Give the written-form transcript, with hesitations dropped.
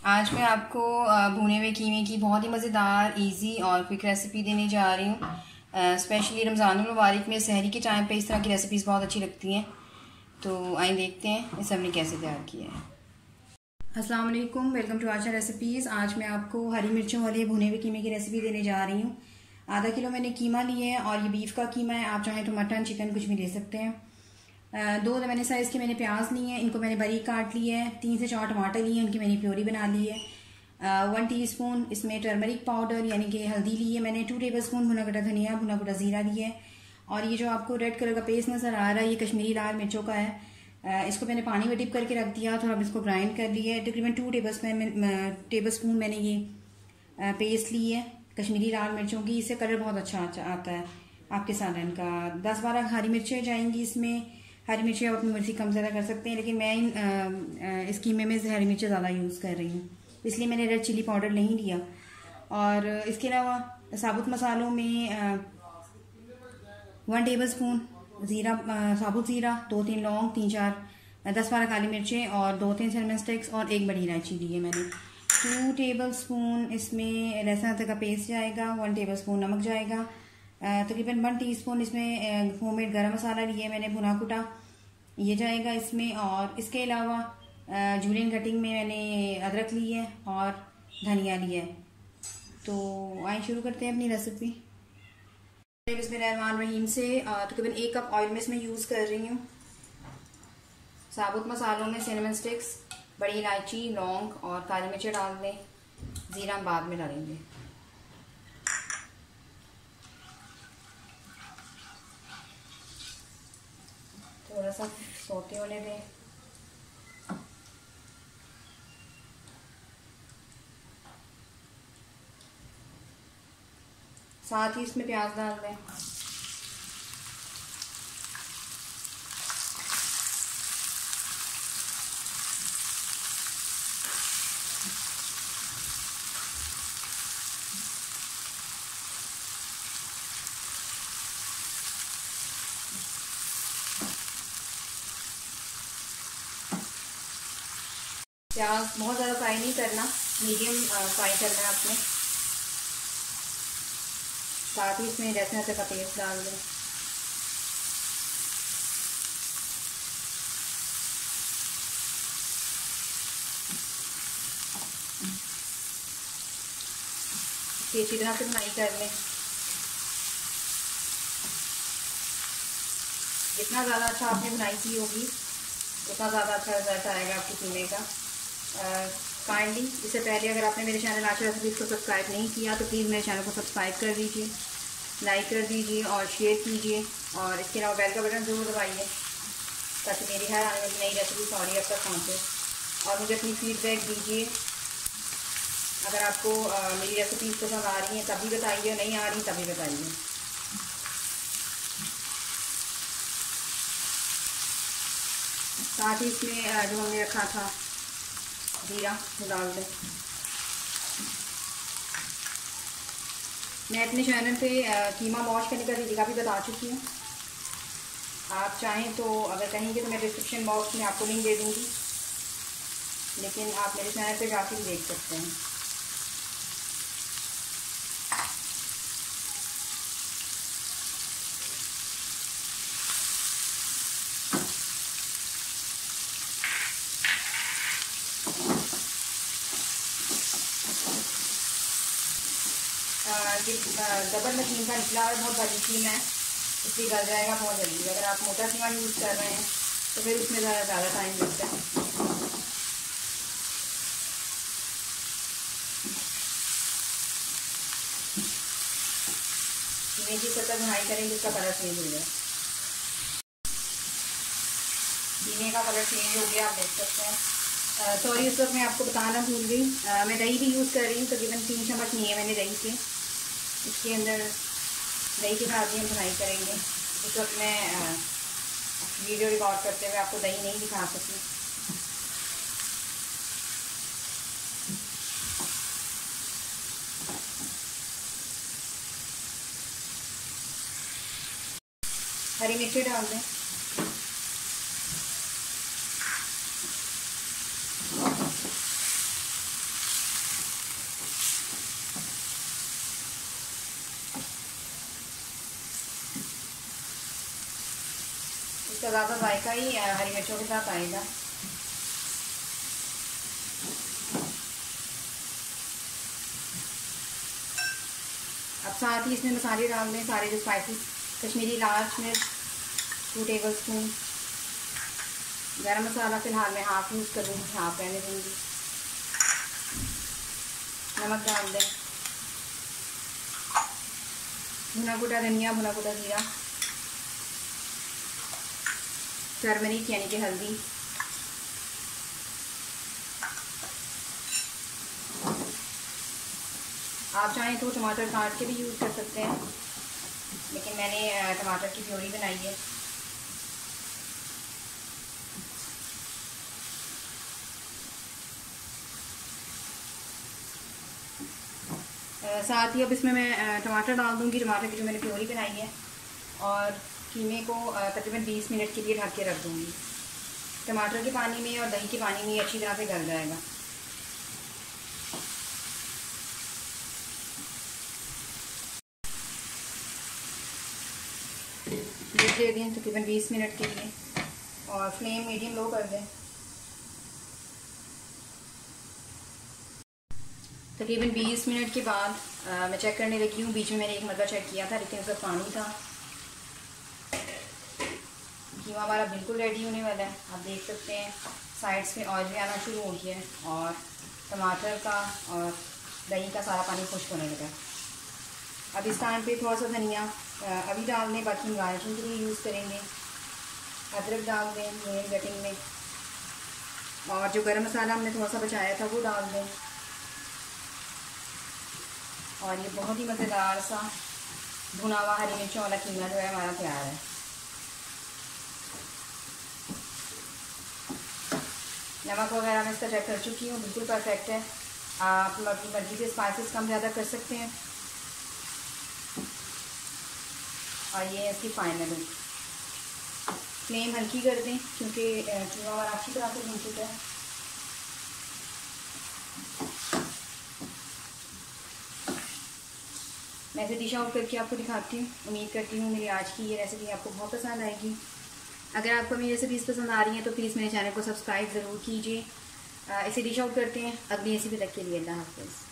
आज मैं आपको भुने हुए कीमे की बहुत ही मज़ेदार इजी और क्विक रेसिपी देने जा रही हूँ। स्पेशली रमज़ानुल मुबारक में सहरी के टाइम पे इस तरह की रेसिपीज़ बहुत अच्छी लगती हैं। तो आइए देखते हैं इसे हमने कैसे तैयार किया है। अस्सलाम वालेकुम, वेलकम टू आशा रेसिपीज़। आज मैं आपको हरी मिर्चों वाले भुने हुए कीमे की रेसिपी देने जा रही हूँ। आधा किलो मैंने कीमा लिया है और ये बीफ का कीमा है। आप चाहें तो मटन चिकन कुछ भी ले सकते हैं। 2 मैंने साइज़ के मैंने प्याज लिए हैं, इनको मैंने बारीक काट लिया है। 3 से 4 टमाटर लिए हैं, उनकी मैंने प्योरी बना ली है। 1 टीस्पून इसमें टर्मरिक पाउडर यानी कि हल्दी ली है मैंने। 2 टेबलस्पून भुना कटा धनिया, भुना कटा जीरा लिया है। और ये जो आपको रेड कलर का पेस्ट नज़र आ रहा है, ये कश्मीरी लाल मिर्चों का है। इसको मैंने पानी में डिप करके रख दिया, थोड़ा इसको ग्राइंड कर लिया है। तकरीबन 2 टेबलस्पून मैंने ये पेस्ट ली है कश्मीरी लाल मिर्चों की। इससे कलर बहुत अच्छा आता है आपके सालन का। 10-12 हरी मिर्चें जाएंगी इसमें। हरी मिर्चें आप अपनी मर्जी कम ज़्यादा कर सकते हैं, लेकिन मैं इस कीमे में हरी मिर्चें ज़्यादा यूज़ कर रही हूँ, इसलिए मैंने रेड चिली पाउडर नहीं लिया। और इसके अलावा साबुत मसालों में 1 टेबलस्पून ज़ीरा, साबुत ज़ीरा, 2-3 लौंग, 3-4 10-12 काली मिर्चें और 2-3 सिनेमन स्टिक्स और 1 बड़ी इलायची ली है मैंने। 2 टेबलस्पून इसमें लहसुन अदरक का पेस्ट जाएगा। 1 टेबलस्पून नमक जाएगा। तकरीबन 1 टीस्पून इसमें होममेड गरम मसाला लिया है मैंने, भुना कुटा, ये जाएगा इसमें। और इसके अलावा जूलियन कटिंग में मैंने अदरक ली है और धनिया लिया है। तो आइए शुरू करते हैं अपनी रेसिपी। बिस्मिल्लाहिर्रहमानिर्रहीम से तकरीबन 1 कप ऑयल में इसमें यूज़ कर रही हूँ। साबुत मसालों में सिनेमन स्टिक्स, बड़ी इलायची, लौंग और काली मिर्च डाल दें। ज़ीरा हम बाद में डालेंगे। थोड़ा सा सौते होने दें। साथ ही इसमें प्याज डाल दें। प्याज बहुत ज़्यादा फ्राई नहीं करना, मीडियम फ्राई करना है आपने। साथ ही इसमें लहसुन अदरक का पेस्ट डाल दें। इसकी अच्छी तरह से भुनाई कर लें। जितना ज़्यादा अच्छा आपने भुनाई की होगी उतना ज़्यादा अच्छा रिजल्ट आएगा आपके कीमे का। काइंडली इससे पहले अगर आपने मेरे चैनल आशा रेसिपीज़ को सब्सक्राइब नहीं किया तो प्लीज़ मेरे चैनल को सब्सक्राइब कर दीजिए, लाइक कर दीजिए और शेयर कीजिए। और इसके अलावा बेल का बटन ज़रूर दबाइए ताकि मेरी हर आने वाली नई रेसिपी सॉरी अब तक पहुँचे। और मुझे अपनी फीडबैक दीजिए। अगर आपको मेरी रेसिपीज़ पसंद आ रही हैं तभी बताइए, नहीं आ रही तभी बताइए। साथ ही इसमें जो हमने रखा था जीरा डाल दें। मैं अपने चैनल पे कीमा वॉश करने का तरीका भी बता चुकी हूँ। आप चाहें तो अगर कहेंगे तो मैं डिस्क्रिप्शन बॉक्स में आपको लिंक दे दूँगी, लेकिन आप मेरे चैनल पे जाके भी देख सकते हैं। ये डबल मशीन का निकला है, बहुत बड़ी कीमा है, इसलिए गल जाएगा बहुत जल्दी। अगर आप मोटा कीमा यूज़ कर रहे हैं तो फिर उसमें ज़्यादा टाइम लगता है। कीमे की सतह बुनाई करेंगे जिसका कलर चेंज हो जाए। कीमे का कलर चेंज हो गया, आप देख सकते हैं। सॉरी, उस वक्त मैं आपको बताना भूल गई, मैं दही भी यूज़ कर रही हूँ। तकरीबन 3 चम्मच नहीं है मैंने दही के। इसके अंदर दही के साथ भी हम बुनाई करेंगे। इस वक्त मैं वीडियो रिकॉर्ड करते हुए आपको दही नहीं दिखा सकी। हरी मिर्ची डाल दें। इसका ज़्यादा जायका ही हरी मिर्चों के साथ आएगा। अब साथ ही इसमें मसाले डाल दें, सारे जो स्पाइसेस। कश्मीरी लाल मिर्च 2 टेबलस्पून, गरम मसाला फ़िलहाल मैं हाफ़ यूज़ करूँगी, हाफ़ रहने दूँगी। नमक डाल दें, भुना कुटा धनिया, भुना कुटा जीरा, टर्मरिक यानी कि हल्दी, आप चाहें तो टमाटर काट के भी यूज़ कर सकते हैं, लेकिन मैंने टमाटर की प्योरी बनाई है। साथ ही अब इसमें मैं टमाटर डाल दूँगी, टमाटर की जो मैंने प्योरी बनाई है, और कीमे को तकरीबन 20 मिनट के लिए ढक के रख दूँगी। टमाटर के पानी में और दही के पानी में अच्छी तरह से गल जाएगा। ढक दे दें तकरीबन 20 मिनट के लिए, और फ्लेम मीडियम लो कर दें। तकरीबन 20 मिनट के बाद मैं चेक करने लगी हूँ। बीच में मैंने एक मरतबा चेक किया था, लेकिन उसका पानी था। कीमा हमारा बिल्कुल रेडी होने वाला है। आप देख सकते हैं साइड्स में ऑयल भी आना शुरू हो गया है, और टमाटर का और दही का सारा पानी खुश्क होने लगा। अब इस टाइम पे थोड़ा सा धनिया अभी डाल दें, बाकी गार्निशिंग के लिए यूज़ करेंगे। अदरक डाल दें मेन कटिंग में, और जो गरम मसाला हमने थोड़ा सा बचाया था वो डाल दें। और ये बहुत ही मज़ेदार सा भुना हुआ हरी मिर्चों वाला कीमा जो है हमारा तैयार है। नमक वगैरह मैं इसका चेक कर चुकी हूँ, बिल्कुल परफेक्ट है। आप अपनी मर्ज़ी से स्पाइसेस कम ज़्यादा कर सकते हैं। और ये है इसकी फाइनल लुक। फ्लेम हल्की कर दें क्योंकि कीमा हमारा अच्छी तरह से भून चुका है। मैं इसे डिश आउट करके आपको दिखाती हूँ। उम्मीद करती हूँ मेरी आज की ये रेसिपी आपको बहुत पसंद आएगी। अगर आपको मेरी रेसिपीज़ पसंद आ रही हैं तो प्लीज़ मेरे चैनल को सब्सक्राइब ज़रूर कीजिए। इसे डिश आउट करते हैं। अगली रेसिपी तक के लिए अल्लाह हाफ़िज़।